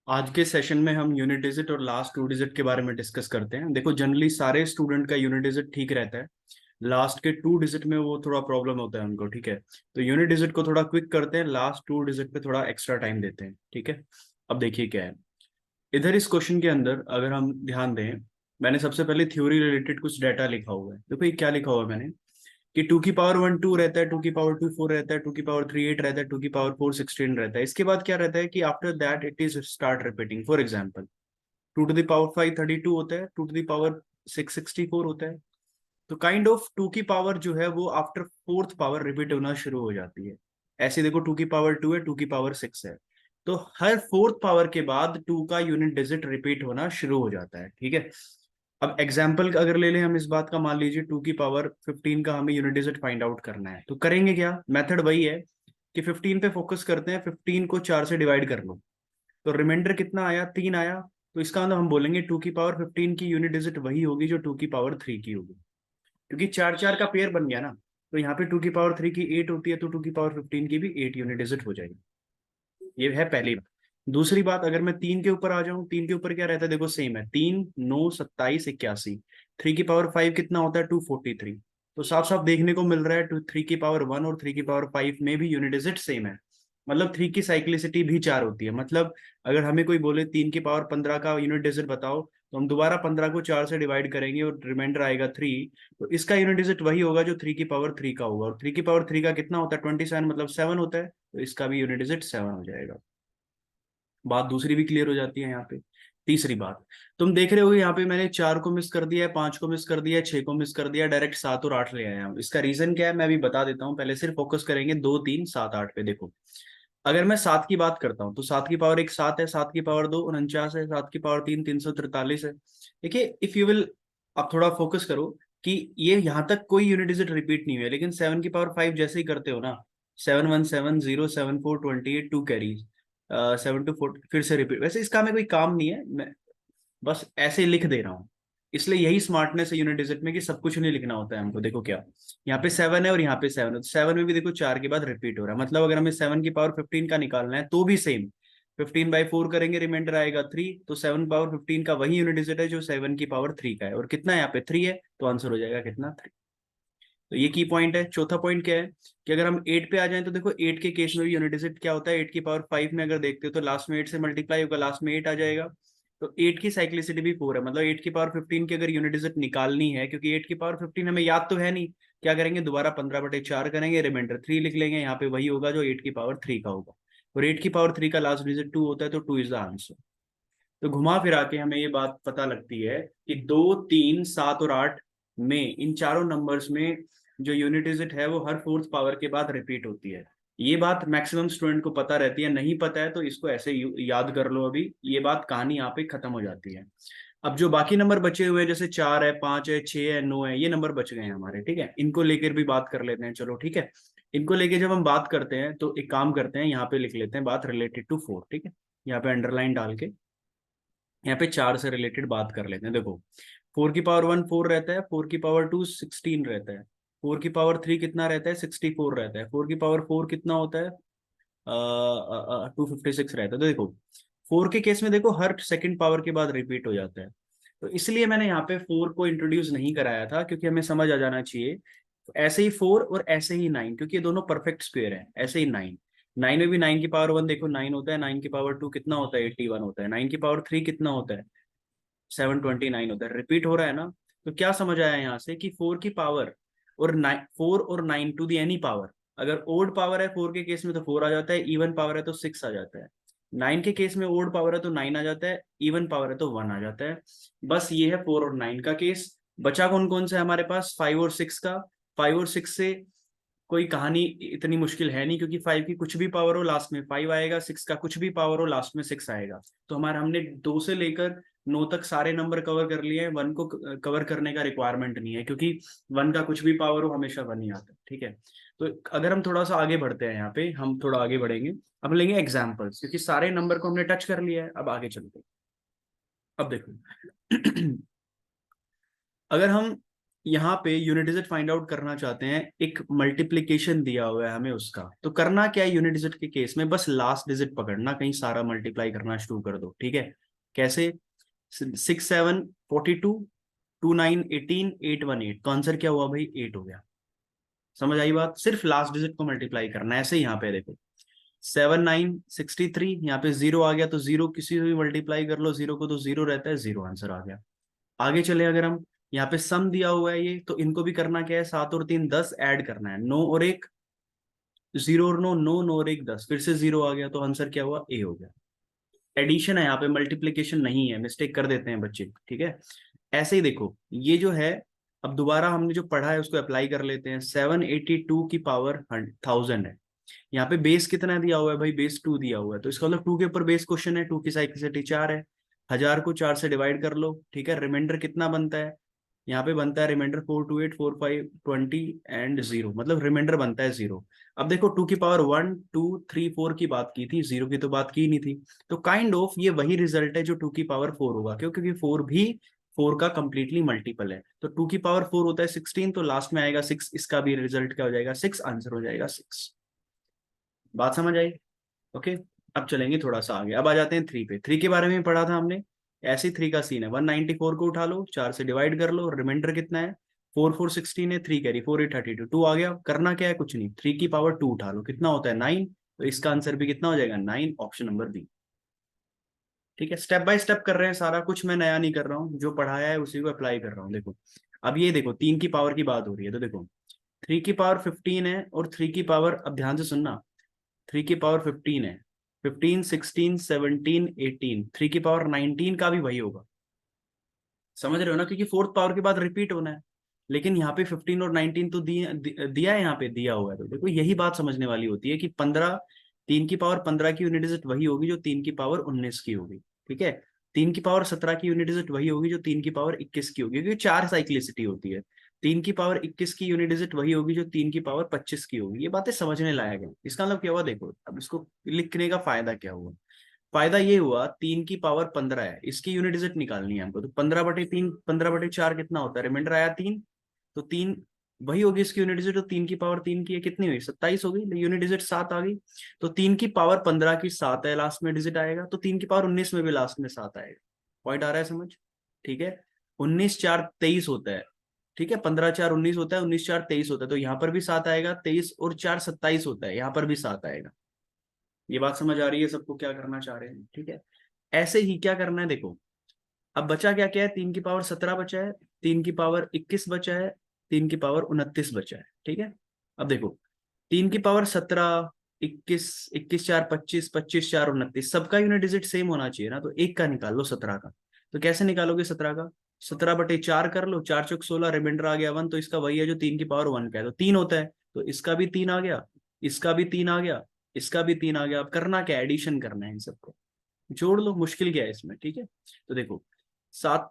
आज के सेशन में हम यूनिट डिजिट और लास्ट टू डिजिट के बारे में डिस्कस करते हैं। देखो, जनरली सारे स्टूडेंट का यूनिट डिजिट ठीक रहता है, लास्ट के टू डिजिट में वो थोड़ा प्रॉब्लम होता है उनको। ठीक है, तो यूनिट डिजिट को थोड़ा क्विक करते हैं, लास्ट टू डिजिट पे थोड़ा एक्स्ट्रा टाइम देते हैं। ठीक है, अब देखिए क्या है इधर इस क्वेश्चन के अंदर। अगर हम ध्यान दें, मैंने सबसे पहले थ्योरी रिलेटेड कुछ डाटा लिखा हुआ है। देखो ये क्या लिखा हुआ है मैंने, कि टू की पावर वन टू रहता है, टू की पावर टू फोर रहता है, टू की पावर थ्री एट रहता है, टू की पावर फोर सिक्सटीन रहता है। इसके बाद क्या रहता है कि after that it is start repeating. For example, two to the power five 32 होता है, टू टू दावर सिक्स 64 होता है। तो काइंड ऑफ टू की पावर जो है वो आफ्टर फोर्थ पावर रिपीट होना शुरू हो जाती है। ऐसे देखो, टू की पावर टू है, टू की पावर सिक्स है, तो हर फोर्थ पावर के बाद टू का यूनिट डिजिट रिपीट होना शुरू हो जाता है। ठीक है, अब एग्जाम्पल अगर ले लें हम इस बात का, मान लीजिए टू की पावर 15 का हमें यूनिट डिजिट फाइंड आउट करना है, तो करेंगे क्या, मेथड वही है कि 15 पे फोकस करते हैं, 15 को 4 से डिवाइड कर लो, तो रिमाइंडर कितना आया, 3 आया। तो इसका मतलब हम बोलेंगे टू की पावर 15 की यूनिट डिजिट वही होगी जो टू की पावर थ्री की होगी, क्योंकि चार चार का पेयर बन गया ना। तो यहाँ पे टू की पावर थ्री की 8 होती है, तो टू की पावर 15 की भी 8 यूनिट डिजिट हो जाएगी। ये है पहली बात। दूसरी बात, अगर मैं तीन के ऊपर आ जाऊं, तीन के ऊपर क्या रहता है, देखो सेम है, तीन नौ सत्ताईस इक्यासी। थ्री की पावर फाइव कितना होता है, 243। तो साफ साफ देखने को मिल रहा है टू थ्री की पावर वन और थ्री की पावर फाइव में भी यूनिट डिजिट सेम है। मतलब थ्री की साइक्लिसिटी भी चार होती है। मतलब अगर हमें कोई बोले तीन की पावर 15 का यूनिट डिजिट बताओ, तो हम दोबारा 15 को चार से डिवाइड करेंगे और रिमाइंडर आएगा थ्री। तो इसका यूनिट डिजिट वही होगा जो थ्री की पावर थ्री का होगा, और थ्री की पावर थ्री का कितना होता है, 27, मतलब सेवन होता है। तो इसका भी यूनिट डिजिट सेवन हो जाएगा। बात दूसरी भी क्लियर हो जाती है यहाँ पे। तीसरी बात, तुम देख रहे हो यहाँ पे मैंने चार को मिस कर दिया है, पांच को मिस कर दिया है, छह को मिस कर दिया है, डायरेक्ट सात और आठ ले आया हूँ। इसका रीजन क्या है मैं अभी बता देता हूँ, पहले सिर्फ फोकस करेंगे दो तीन सात आठ पे। देखो, अगर मैं सात की बात करता हूँ तो सात की पावर एक सात है, सात की पावर दो 49 है, सात की पावर तीन 343 है। देखिए, इफ यू विल, आप थोड़ा फोकस करो कि ये यहाँ तक कोई यूनिट डिजिट रिपीट नहीं हुआ है, लेकिन सेवन की पावर फाइव जैसे ही करते हो ना, 7 1 7 0 7 4 28 टू कैरीज, 7 2 4 फिर से रिपीट। वैसे इसका हमें कोई काम नहीं है, मैं बस ऐसे ही लिख दे रहा हूँ। इसलिए यही स्मार्टनेस है यूनिट डिजिट में कि सब कुछ नहीं लिखना होता है हमको। देखो क्या, यहाँ पे सेवन है और यहाँ पे सेवन है, तो सेवन में भी देखो चार के बाद रिपीट हो रहा है। मतलब अगर हमें सेवन की पावर 15 का निकालना है तो भी सेम, 15/4 करेंगे, रिमाइंडर आएगा थ्री। तो सेवन पावर 15 का वही यूनिट डिजिट है जो सेवन की पावर थ्री का है, और कितना है यहाँ पे थ्री है, तो आंसर हो जाएगा कितना, थ्री। तो ये की पॉइंट है। चौथा पॉइंट क्या है कि अगर हम एट पे आ जाएं, तो देखो एट के केस में भी यूनिट डिजिट क्या होता है, एट की पावर फाइव में अगर देखते हो तो लास्ट में एट से मल्टीप्लाई होगा, लास्ट में एट आ जाएगा। तो एट की साइक्लिसिटी भी फोर है, मतलब एट की पावर 15 की अगर यूनिट डिजिट निकालनी है, क्योंकि एट की पावर 15 हमें याद तो है नहीं, क्या करेंगे, दोबारा 15/4 करेंगे, रिमाइंडर थ्री लिख लेंगे, यहाँ पे वही होगा जो एट की पावर थ्री का होगा। और एट की पावर थ्री का लास्ट डिजिट टू होता है, तो टू इज द आंसर। तो घुमा फिरा के हमें ये बात पता लगती है कि दो तीन सात और आठ में, इन चारों नंबर्स में जो यूनिट डिजिट है वो हर फोर्थ पावर के बाद रिपीट होती है। ये बात मैक्सिमम स्टूडेंट को पता रहती है, नहीं पता है तो इसको ऐसे याद कर लो। अभी ये बात कहानी यहाँ पे खत्म हो जाती है। अब जो बाकी नंबर बचे हुए हैं, जैसे चार है, पांच है, छह है, नौ है, ये नंबर बच गए हैं हमारे। ठीक है, इनको लेकर भी बात कर लेते हैं, चलो ठीक है। इनको लेके जब हम बात करते हैं तो एक काम करते हैं, यहाँ पे लिख लेते हैं बात रिलेटेड टू फोर। ठीक है, यहाँ पे अंडरलाइन डाल के यहाँ पे चार से रिलेटेड बात कर लेते हैं। देखो, फोर की पावर वन फोर रहता है, फोर की पावर टू 16 रहता है, फोर की पावर थ्री कितना रहता है, 64 रहता है, फोर की पावर फोर कितना होता है, 256 रहता है। तो देखो, फोर के केस में देखो हर सेकंड पावर के बाद रिपीट हो जाता है। तो इसलिए मैंने यहाँ पे फोर को इंट्रोड्यूस नहीं कराया था, क्योंकि हमें समझ आ जाना चाहिए। तो ऐसे ही फोर और ऐसे ही नाइन, क्योंकि ये दोनों परफेक्ट स्क्वायर है, ऐसे ही नाइन। नाइन में भी नाइन की पावर वन देखो नाइन होता है, नाइन की पावर टू कितना होता है, 81 होता है, नाइन की पावर थ्री कितना होता है, 729 होता है। रिपीट हो रहा है ना। तो क्या समझ आया यहाँ से कि फोर की पावर और नाइन, फोर और nine to the any power, अगर ओड पावर है फोर के केस में तो फोर आ जाता है, इवन पावर है तो सिक्स आ जाता है। नाइन के केस में ओड पावर है तो नाइन आ जाता है, इवन पावर है तो वन आ जाता है। बस ये है फोर और नाइन का केस। बचा कौन कौन सा है हमारे पास, फाइव और सिक्स का। फाइव और सिक्स से कोई कहानी इतनी मुश्किल है नहीं, क्योंकि फाइव की कुछ भी पावर हो लास्ट में फाइव आएगा, सिक्स का कुछ भी पावर हो लास्ट में सिक्स आएगा। तो हमारा हमने दो से लेकर नौ तक सारे नंबर कवर कर लिए हैं, वन को कवर करने का रिक्वायरमेंट नहीं है, क्योंकि वन का कुछ भी पावर हो हमेशा वन ही आता है। ठीक है, तो अगर हम थोड़ा सा आगे बढ़ते हैं, यहाँ पे हम थोड़ा आगे बढ़ेंगे। अब लेंगे एग्जाम्पल्स, क्योंकि सारे नंबर को हमने टच कर लिया है, अब आगे चलते हैं। अब देखो, अगर हम यहाँ पे यूनिट डिजिट फाइंड आउट करना चाहते हैं, एक मल्टीप्लीकेशन दिया हुआ है हमें उसका। तो करना क्या है यूनिट डिजिट के केस में, बस लास्ट डिजिट पकड़ना, कहीं सारा मल्टीप्लाई करना शुरू कर दो, ठीक है। कैसे? 6 7 42, 2 9 18, 8 1 8, तो आंसर क्या हुआ भाई? 8 हो गया। समझ आई बात? सिर्फ लास्ट डिजिट को मल्टीप्लाई करना है। ऐसे यहाँ पे देखो 7 9 63, यहाँ पे जीरो आ गया, तो जीरो किसी से भी मल्टीप्लाई कर लो जीरो को, तो जीरो रहता है, जीरो आंसर आ गया। आगे चले अगर हम, यहाँ पे सम दिया हुआ है ये, तो इनको भी करना क्या है, 7 और 3 10 ऐड करना है, 9 और 1 जीरो और 9, 9 9 और 1 10, फिर से जीरो आ गया, तो आंसर क्या हुआ? ए हो गया। एडिशन है यहाँ पे, मल्टीप्लीकेशन नहीं है, मिस्टेक कर देते हैं बच्चे, ठीक है। ऐसे ही देखो ये जो है, अब दोबारा हमने जो पढ़ा है उसको अप्लाई कर लेते हैं। 782 की पावर 1000 है। यहाँ पे बेस कितना दिया हुआ है भाई? बेस 2 दिया हुआ है, तो इसका मतलब 2 के ऊपर बेस क्वेश्चन है, 2 की साइक्लिसिटी 4 है। 1000 को 4 से डिवाइड कर लो, ठीक है। रिमाइंडर कितना बनता है? यहाँ पे बनता है रिमाइंडर 4 2 8 4 5 20 एंड 0, मतलब रिमाइंडर बनता है 0। अब देखो 2 की पावर 1 2 3 4 की बात की थी, 0 की तो बात की नहीं थी। तो काइंड ऑफ ये वही रिजल्ट है जो 2 की पावर 4 होगा, क्यों? क्योंकि 4 भी 4 का कंप्लीटली मल्टीपल है। तो 2 की पावर 4 होता है 16, तो लास्ट में आएगा 6, इसका भी रिजल्ट क्या हो जाएगा? 6, आंसर हो जाएगा 6। बात समझ आई? ओके। अब चलेंगे थोड़ा सा आगे, अब आ जाते हैं 3 पे। 3 के बारे में पढ़ा था हमने। ऐसे 3 का सीन है, 194 को उठा लो, 4 से डिवाइड कर लो, रिमाइंडर कितना है? 4 4 16 है, 3 कैरी, 4 8 32, 2 आ गया। करना क्या है? कुछ नहीं, 3 की पावर 2 उठा लो, कितना होता है? 9। तो इसका आंसर भी कितना हो जाएगा? 9, ऑप्शन नंबर बी। ठीक है, स्टेप बाय स्टेप कर रहे हैं, सारा कुछ मैं नया नहीं कर रहा हूँ, जो पढ़ाया है उसी को अप्लाई कर रहा हूँ। देखो अब ये देखो 3 की पावर की बात हो रही है, तो देखो 3 की पावर 15 है, और 3 की पावर, अब ध्यान से सुनना, 3 की पावर 15 है, 15 16 17 18, 3 की पावर 19 का भी वही होगा। समझ रहे हो ना? क्योंकि फोर्थ पावर के बाद रिपीट होना है। लेकिन यहाँ पे 15 और 19 तो दिया है, यहाँ पे दिया हुआ है। तो देखो यही बात समझने वाली होती है कि 15, 3 की पावर 15 की यूनिट डिजिट वही होगी जो 3 की पावर 19 की होगी, ठीक है। 3 की पावर 17 की यूनिट डिजिट वही होगी जो 3 की पावर 21 की होगी, क्योंकि 4 साइक्लिसिटी होती है। 3 की पावर 21 की यूनिट डिजिट वही होगी जो 3 की पावर 25 की होगी। ये बातें समझने लायक है। इसका मतलब क्या हुआ देखो, अब इसको लिखने का फायदा क्या हुआ? फायदा ये हुआ, 3 की पावर 15 है, इसकी यूनिट डिजिट निकालनी है हमको, तो 15/3, 15/4 कितना होता है? रिमाइंडर आया 3, तो 3 वही होगी इसकी यूनिट डिजिट, तो 3 की पावर 3 की है, कितनी हुई? 27 होगी, यूनिट डिजिट 7 आ गई। तो 3 की पावर 15 की 7 है, लास्ट में डिजिट आएगा, तो 3 की पावर 19 में भी लास्ट में 7 आएगा। पॉइंट आ रहा है समझ? ठीक है। 19 4 23 होता है, ठीक है। 15 4 19 होता है, 19 4 23 होता है, तो यहाँ पर भी 7 आएगा। 23 और 4 27 होता है, यहाँ पर भी 7 आएगा। ये बात समझ आ रही है सबको, क्या करना चाह रहे हैं? ठीक है। ऐसे ही क्या करना है देखो, अब बचा क्या क्या है? 3 की पावर 17 बचा है, 3 की पावर 21 बचा है, 3 की पावर 29 बचा है, ठीक है। अब देखो 3 की पावर 17, 21, 21 4 25, 25 4 29, सबका यूनिट डिजिट सेम होना चाहिए ना, तो एक का निकाल लो 17 का। तो कैसे निकालोगे 17 का? 17/4 कर लो, 4 चौक 16, रिमाइंडर आ गया 1, तो इसका वही है जो 3 की पावर 1 का है, तो 3 होता है। तो इसका भी 3 आ गया, इसका भी 3 आ गया, इसका भी 3 आ गया। अब करना क्या? एडिशन करना है इन सबको, जोड़ लो, मुश्किल क्या है इसमें, ठीक है। तो देखो 7,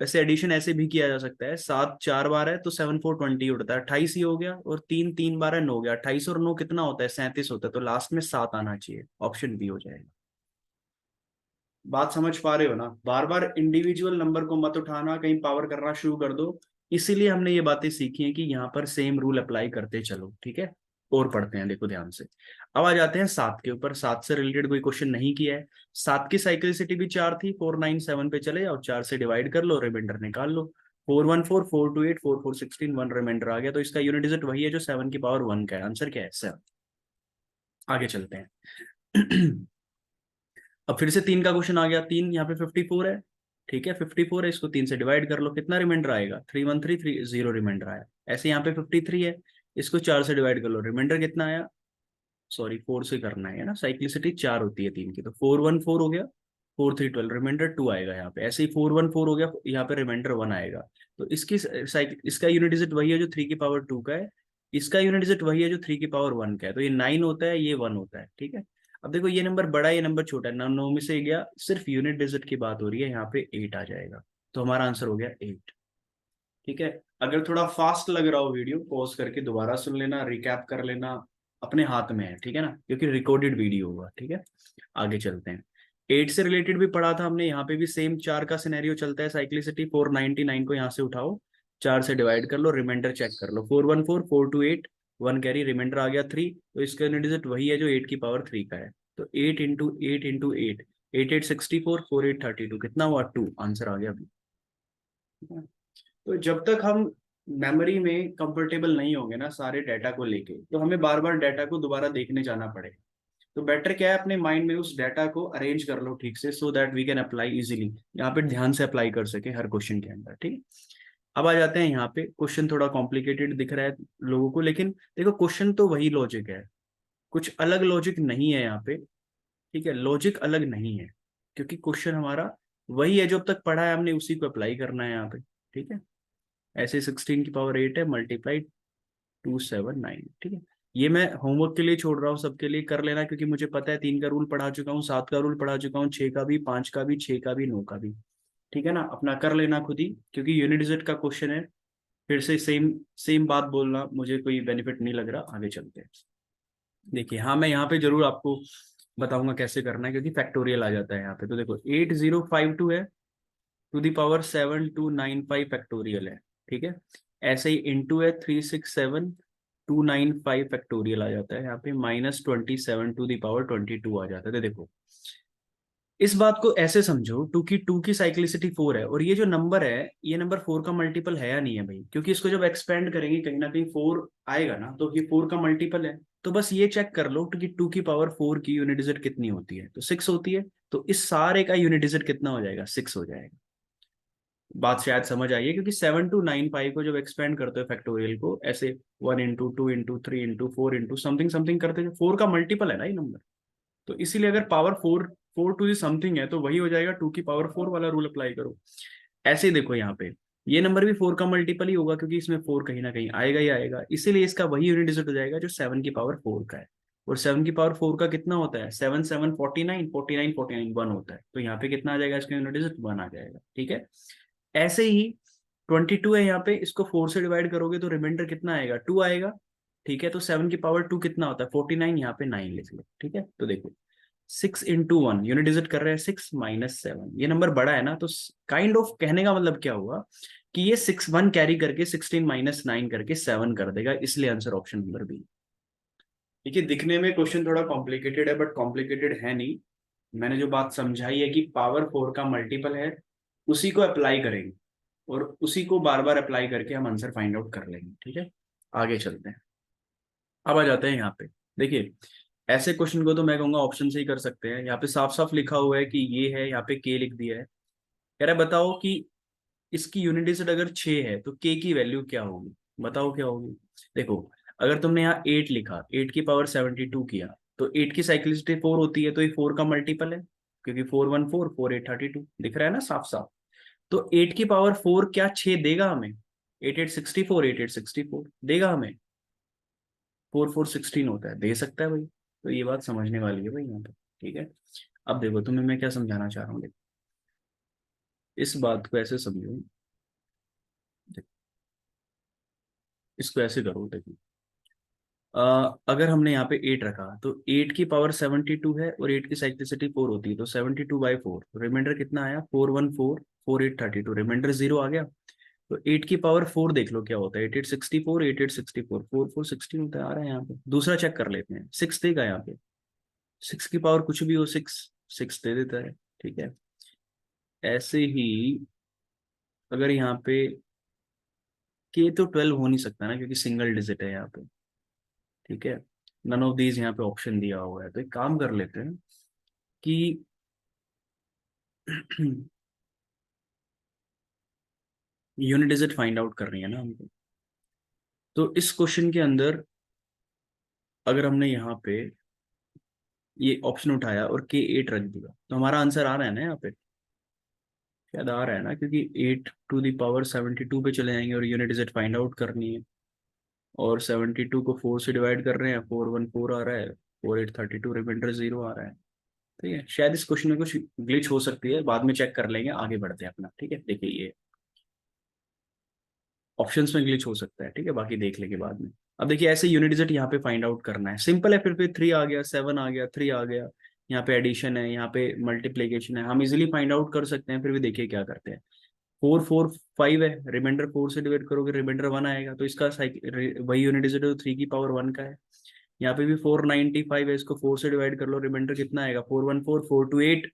वैसे एडिशन ऐसे भी किया जा सकता है, 7 4 बार है तो 7 4 20 उठता है, 28 ही हो गया, और 3 3 बार है 9 हो गया, 28 और 9 कितना होता है? 37 होता है, तो लास्ट में 7 आना चाहिए, ऑप्शन बी हो जाएगा। बात समझ पा रहे हो ना? बार बार इंडिविजुअल नंबर को मत उठाना, कहीं पावर करना शुरू कर दो। इसीलिए हमने ये बातें सीखी हैं कि यहाँ पर सेम रूल अप्लाई करते चलो, ठीक है। और पढ़ते हैं, देखो ध्यान से। अब आ जाते हैं 7 के ऊपर। 7 से रिलेटेड कोई क्वेश्चन नहीं किया है। 7 की साइक्लिसिटी भी 4 थी, 4 9 7 पे चले जाओ, 4 से डिवाइड कर लो, रिमाइंडर निकाल लो। 4 1 4, 4 2 8, 4 4 16, 1 रिमाइंडर आ गया, तो इसका यूनिट डिजिट वही है जो 7 की पावर 1 का है। आंसर क्या है? 7। आगे चलते हैं। अब फिर से 3 का क्वेश्चन आ गया। 3 यहाँ पे 54 है, ठीक है। 54 है, इसको 3 से डिवाइड कर लो, कितना रिमाइंडर आएगा? 3 1 3 3 0 रिमाइंडर आया। ऐसे यहाँ पे 53 है, इसको 4 से डिवाइड कर लो, रिमाइंडर कितना आया? सॉरी 4 से करना है ना, साइक्लिसिटी 4 होती है 3 की, तो 4 1 4 हो गया, 4 3 12, रिमाइंडर 2 आएगा यहाँ पे। ऐसे ही 4 1 4 हो गया, यहाँ पे रिमाइंडर 1 आएगा। तो इसकी इसका यूनिट डिजिट वही है जो 3 की पावर 2 का है, इसका यूनिट डिजिट वही है जो 3 की पावर 1 का है, तो ये 9 होता है, ये 1 होता है, ठीक है। अब देखो ये नंबर बड़ा है, ये नंबर छोटा है, 9 में से गया, सिर्फ यूनिट डिजिट की बात हो रही है, यहाँ पे 8 आ जाएगा। तो हमारा आंसर हो गया 8, ठीक है। अगर थोड़ा फास्ट लग रहा हो वीडियो, पॉज करके दोबारा सुन लेना, रिकैप कर लेना, अपने हाथ में है, ठीक है ना, क्योंकि रिकॉर्डेड वीडियो होगा, ठीक है। आगे चलते हैं। 8 से रिलेटेड भी पढ़ा था हमने, यहाँ पे भी सेम 4 का सिनेरियो चलता है। साइक्लिसिटी 499 को यहाँ से उठाओ, 4 से डिवाइड कर लो, रिमाइंडर चेक कर लो, 414, 428, 1 कैरी, रिमाइंडर आ गया 3। तो इसका यूनिट डिजिट वही है जो 8 की पावर 3 का है। तो 8 इंटू 8 इंटू 8, 8864, 4832, कितना हुआ 2, आंसर आ गया अभी। तो जब तक हम मेमोरी में कंफर्टेबल नहीं होंगे ना सारे डाटा को लेके, तो हमें बार बार डाटा को दोबारा देखने जाना पड़ेगा। तो बेटर क्या है, अपने माइंड में उस डाटा को अरेंज कर लो ठीक से, so that we can apply easily, यहाँ पे ध्यान से अप्लाई कर सके हर क्वेश्चन के अंदर, ठीक है। अब आ जाते हैं यहाँ पे, क्वेश्चन थोड़ा कॉम्प्लिकेटेड दिख रहा है लोगों को, लेकिन देखो क्वेश्चन तो वही लॉजिक है, कुछ अलग लॉजिक नहीं है यहाँ पे, ठीक है, लॉजिक अलग नहीं है, क्योंकि क्वेश्चन हमारा वही है जो अब तक पढ़ा है हमने, उसी को अप्लाई करना है यहाँ पे, ठीक है। ऐसे 16 की पावर 8 है, मल्टीप्लाई 279, ठीक है। ये मैं होमवर्क के लिए छोड़ रहा हूँ, सबके लिए कर लेना, क्योंकि मुझे पता है 3 का रूल पढ़ा चुका हूँ, 7 का रूल पढ़ा चुका हूँ, 6 का भी, 5 का भी, 6 का भी, 9 का भी, ठीक है ना। अपना कर लेना खुद ही, क्योंकि यूनिट डिजिट का क्वेश्चन है, फिर से सेम सेम बात बोलना मुझे कोई बेनिफिट नहीं लग रहा। आगे चलते हैं। देखिए हाँ, मैं यहाँ पे जरूर आपको बताऊंगा कैसे करना है, क्योंकि फैक्टोरियल आ जाता है यहाँ पे। तो देखो 8052 है, टू दी पावर 7295 फैक्टोरियल है, ठीक है। ऐसे ही इंटू है 367295 फैक्टोरियल आ जाता है यहाँ पे, -27 टू दी पावर 22 आ जाता है। तो देखो इस बात को ऐसे समझो, 2 की साइक्लिसिटी 4 है, और ये जो नंबर है, ये नंबर 4 का मल्टीपल है या नहीं है भाई, क्योंकि इसको जब एक्सपेंड करेंगे कहीं ना कहीं 4 आएगा ना, तो ये 4 का मल्टीपल है। तो बस ये चेक कर लो कि 2 की पावर 4 की यूनिट डिजिट कितनी होती है, तो 6 होती है। तो इस सारे का यूनिट डिजिट कितना हो जाएगा, 6 हो जाएगा। बात शायद समझ आई है, क्योंकि 7295 को जब एक्सपेंड करते हो फैक्टोरियल को ऐसे, 1 into 2 into 3 into 4 into something something करते हैं, 4 का मल्टीपल है ना ये नंबर। तो इसीलिए अगर पावर 4 टू दी समथिंग है, तो वही हो जाएगा, 2 की पावर 4 वाला रूल अप्लाई करो। ऐसे ही देखो यहाँ पे, ये नंबर भी 4 का मल्टीपल ही होगा, क्योंकि इसमें 4 कहीं ना कहीं आएगा ही आएगा, इसीलिए इसका वही यूनिट डिजिट हो जाएगा जो 7 की पावर 4 का है। और 7 की पावर 4 का कितना होता है, 7 7 49, 49 49 1 होता है। तो यहाँ पे कितना आ जाएगा इसका यूनिट डिजिट, 1 आ जाएगा, ठीक है। ऐसे ही 22 है यहाँ पे, इसको 4 से डिवाइड करोगे तो रिमाइंडर कितना आएगा, 2 आएगा, ठीक है। तो 7 की पावर 2 कितना होता है, 49, यहाँ पे 9 लिख लो, ठीक है। तो देखो 6 इंटू 1 यूनिट डिजिट कर रहे हैं, 6 -7, ये नंबर बड़ा है ना, तो काइंड ऑफ कहने का मतलब क्या हुआ कि ये 6 1 कैरी करके 16 -9 करके 7 कर देगा, इसलिए आंसर ऑप्शन नंबर बी। देखिए दिखने में क्वेश्चन थोड़ा कॉम्प्लिकेटेड है, बट कॉम्प्लिकेटेड है नहीं। मैंने जो बात समझाई है कि पावर 4 का मल्टीपल है, उसी को अप्लाई करेंगे, और उसी को बार बार अप्लाई करके हम आंसर फाइंड आउट कर लेंगे, ठीक है। आगे चलते हैं। अब आ जाते हैं यहाँ पे। देखिए ऐसे क्वेश्चन को तो मैं कहूंगा ऑप्शन से ही कर सकते हैं। यहाँ पे साफ साफ लिखा हुआ है कि ये है, यहाँ पे के लिख दिया है, कह रहा है बताओ कि इसकी यूनिट डिजिट अगर 6 है तो के की वैल्यू क्या होगी, बताओ क्या होगी। देखो अगर तुमने यहाँ 8 लिखा, 8 की पावर 72 किया, तो 8 की साइक्लिसिटी 4 होती है, तो ये 4 का मल्टीपल है, क्योंकि 414 4 8 32 दिख रहा है ना साफ साफ। तो 8 की पावर 4 क्या 6 देगा हमें, 8864, 8864 देगा हमें, 4416 होता है, दे सकता है भाई। तो ये बात समझने वाली है भाई यहाँ पे, ठीक है। अब देखो तुम्हें मैं क्या समझाना चाह रहा हूँ, देखो इस बात को ऐसे समझो, देखो, इसको ऐसे करो, देखो अगर हमने यहाँ पे 8 रखा, तो 8 की पावर 72 है, और 8 की साइक्लिसिटी 4 होती है, तो 72/4, रिमाइंडर कितना आया, 414 4832, रिमाइंडर 0 आ गया। तो 8 की पावर 4 देख लो क्या होता है, 8864, 8864, 4416 होता है, आ रहा है यहाँ पे। दूसरा चेक कर लेते हैं, 6 देगा यहाँ पे, 6 की पावर कुछ भी हो, 6 6 दे देता है, ठीक है। ऐसे ही अगर यहाँ पे के, तो 12 हो नहीं सकता ना, क्योंकि सिंगल डिजिट है यहाँ पे, ठीक है। नन ऑफ दीज यहाँ पे ऑप्शन दिया हुआ है, तो एक काम कर लेते हैं कि यूनिट डिजिट फाइंड आउट करनी है ना हमको। तो इस क्वेश्चन के अंदर अगर हमने यहाँ पे ये ऑप्शन उठाया और के 8 रख दिया, तो हमारा आंसर आ रहा है ना यहाँ पे, शायद आ रहा है ना, क्योंकि 8 टू दी पावर 72 पे चले जाएंगे और यूनिट डिजिट फाइंड आउट करनी है, और 72 को 4 से डिवाइड कर रहे हैं, 414 आ रहा है, 4832, रिमाइंडर 0 आ रहा है, ठीक है। शायद इस क्वेश्चन में कुछ ग्लिच हो सकती है, बाद में चेक कर लेंगे, आगे बढ़ते हैं अपना, ठीक है। देखिए ये ऑप्शंस में ग्लिच हो सकता है, ठीक है, बाकी देख लेंगे बाद में। अब देखिए ऐसे यूनिट डिजिट यहाँ पे फाइंड आउट करना है, सिंपल है, फिर 3 आ गया, 7 आ गया, 3 आ गया, यहाँ पे एडिशन है, यहाँ पे मल्टीप्लीकेशन है, हम इजिली फाइंड आउट कर सकते हैं। फिर भी देखिए क्या करते हैं, 445 है, रिमाइंडर 4 से डिवाइड करोगे रिमाइंडर 1 आएगा, तो इसका वही यूनिट डिजिट है, 3 की पावर 1 का है। यहाँ पे भी 495 है, इसको 4 से डिवाइड कर लो, रिमाइंडर कितना आएगा, 414, 428,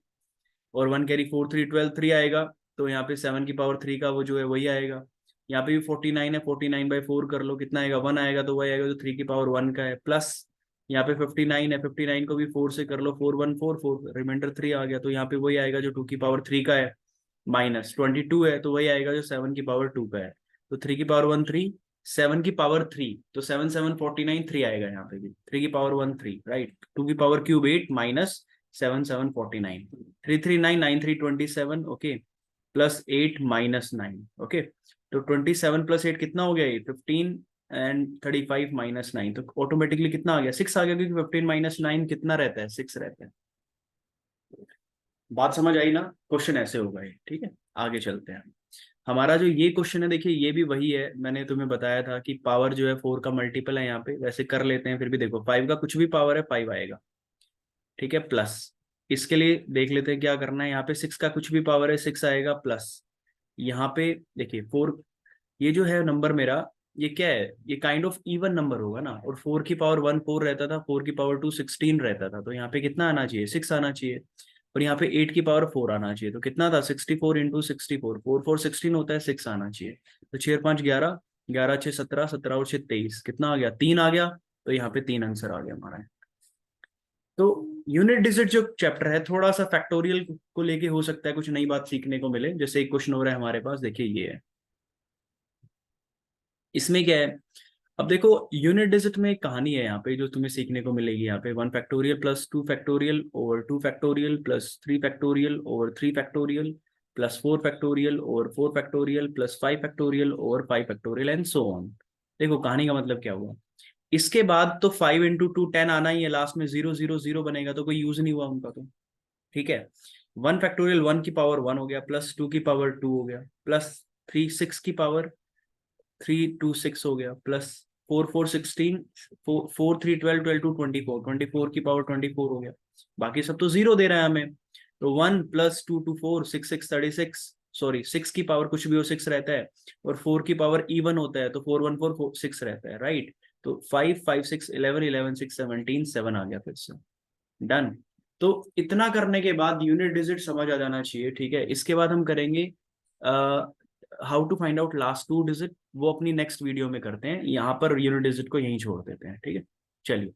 और 1 कैरी 4 3 12 3 आएगा, तो यहाँ पे 7 की पावर 3 का वो जो है वही आएगा। यहाँ पे भी 49 है, 49/4 कर लो, कितना आएगा, 1 आएगा, तो वही आएगा जो 3 की पावर 1 का है, प्लस यहाँ पे 59 है, 59 को भी 4 से कर लो, 4144, रिमाइंडर 3 आ गया, तो यहाँ पे वही आएगा जो 2 की पावर 3 का है, माइनस 22 है, तो वही आएगा जो 7 की पावर 2 का है। तो 3 की पावर 1 3, 7 की पावर 3, तो 7 7 49, 3 आएगा यहाँ पे भी, 3 की पावर 1 3, राइट, 2 की power cube 8 minus 7 7 49, 339 9 3 27, okay, plus 8 minus 9, okay. तो 27 प्लस 8 कितना हो गया, ये 15, एंड 35 माइनस 9, तो ऑटोमेटिकली कितना आ गया, 6 आ गया, क्योंकि 15 माइनस 9 कितना रहता है, 6 रहता है। बात समझ आई ना, क्वेश्चन ऐसे होगा ये, ठीक है। आगे चलते हैं, हमारा जो ये क्वेश्चन है, देखिए ये भी वही है, मैंने तुम्हें बताया था कि पावर जो है 4 का मल्टीपल है, यहाँ पे वैसे कर लेते हैं, फिर भी देखो 5 का कुछ भी पावर है 5 आएगा, ठीक है, प्लस इसके लिए देख लेते हैं क्या करना है, यहाँ पे 6 का कुछ भी पावर है 6 आएगा, प्लस यहाँ पे देखिए 4, ये जो है नंबर मेरा, ये क्या है, ये काइंड ऑफ इवन नंबर होगा ना, और 4 की पावर 1 4 रहता था, 4 की पावर 2 16 रहता था, तो यहाँ पे कितना आना चाहिए, 6 आना चाहिए, और यहाँ पे 8 की पावर 4 आना चाहिए, तो कितना था, 64 इंटू 64, 4 4 16 होता है, 6 आना चाहिए, तो 6 5 11, 11 6 17, 17 और 6 23, कितना आ गया, 3 आ गया, तो यहाँ पे 3 आंसर आ गया हमारा। तो यूनिट डिजिट जो चैप्टर है, थोड़ा सा फैक्टोरियल को लेके हो सकता है कुछ नई बात सीखने को मिले, जैसे एक क्वेश्चन हो रहा है हमारे पास, देखिए ये है, इसमें क्या है, अब देखो यूनिट डिजिट में एक कहानी है यहाँ पे जो तुम्हें सीखने को मिलेगी, यहाँ पे 1 factorial plus 2 factorial over 2 factorial plus 3 factorial over 3 factorial plus 4 factorial over 4 factorial plus 5 factorial over 5 factorial and so on. देखो कहानी का मतलब क्या हुआ, इसके बाद तो 5 इंटू 2 10 आना ही है, लास्ट में 0 0 0 बनेगा, तो कोई यूज नहीं हुआ उनका, तो ठीक है। 1 फैक्टोरियल 1 की पावर 1 हो गया, प्लस 2 की पावर 2 हो गया, प्लस 3 6 की पावर 3 2 6 हो गया, प्लस 4 4 16, 4 3 12 12 2 24, 24 की पावर 24 हो गया, बाकी सब तो जीरो दे रहा है हमें, तो 1 प्लस 2 2 4 6 6 36, सॉरी 6 की पावर कुछ भी हो 6 रहता है, और 4 की पावर इवन होता है, तो 4 1 4 6 रहता है, राइट, तो 5 5 6 11 11 6 17 7 आ गया फिर से, डन। तो इतना करने के बाद यूनिट डिजिट समझ आ जाना चाहिए, ठीक है। इसके बाद हम करेंगे how to find out last 2 digit, वो अपनी नेक्स्ट वीडियो में करते हैं, यहाँ पर यूनिट डिजिट को यहीं छोड़ देते हैं, ठीक है। चलिए।